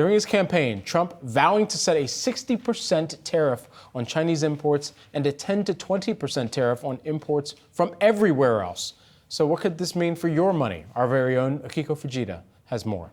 During his campaign, Trump vowing to set a 60% tariff on Chinese imports and a 10 to 20% tariff on imports from everywhere else. So what could this mean for your money? Our very own Akiko Fujita has more.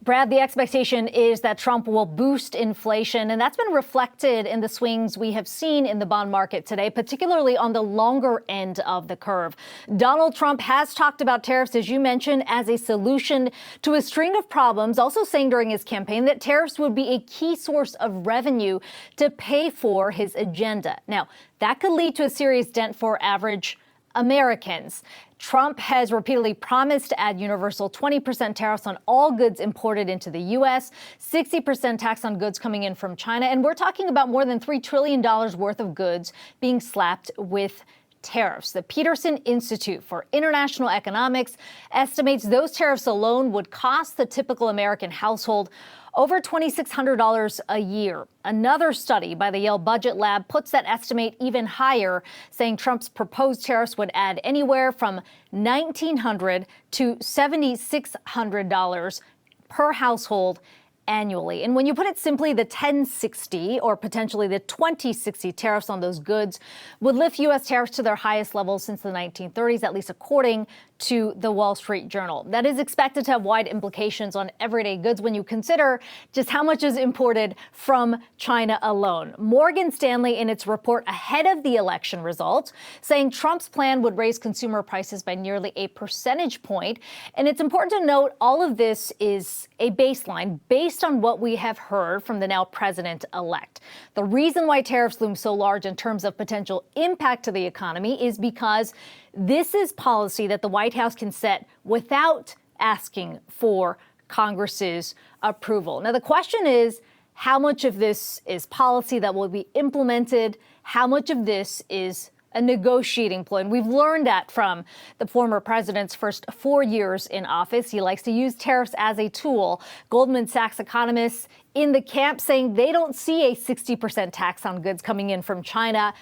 Brad, the expectation is that Trump will boost inflation, and that's been reflected in the swings we have seen in the bond market today, particularly on the longer end of the curve. Donald Trump has talked about tariffs, as you mentioned, as a solution to a string of problems, also saying during his campaign that tariffs would be a key source of revenue to pay for his agenda. Now, that could lead to a serious dent for average Americans. Trump has repeatedly promised to add universal 20% tariffs on all goods imported into the U.S., 60% tax on goods coming in from China, and we're talking about more than $3 trillion worth of goods being slapped with tariffs. The Peterson Institute for International Economics estimates those tariffs alone would cost the typical American household over $2,600 a year. Another study by the Yale Budget Lab puts that estimate even higher, saying Trump's proposed tariffs would add anywhere from $1,900 to $7,600 per household annually. And when you put it simply, the 1060 or potentially the 2060 tariffs on those goods would lift U.S. tariffs to their highest levels since the 1930s, at least according to the Wall Street Journal. That is expected to have wide implications on everyday goods when you consider just how much is imported from China alone. Morgan Stanley, in its report ahead of the election results, saying Trump's plan would raise consumer prices by nearly a percentage point. And it's important to note all of this is a baseline based on what we have heard from the now president-elect. The reason why tariffs loom so large in terms of potential impact to the economy is because this is policy that the White House can set without asking for Congress's approval. Now, the question is, how much of this is policy that will be implemented? How much of this is a negotiating ploy? And we've learned that from the former president's first 4 years in office. He likes to use tariffs as a tool. Goldman Sachs economists in the camp saying they don't see a 60% tax on goods coming in from China,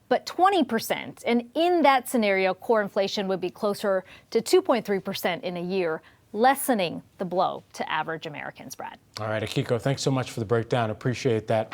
but 20%. And in that scenario, core inflation would be closer to 2.3% in a year, lessening the blow to average Americans, Brad. All right, Akiko, thanks so much for the breakdown. Appreciate that.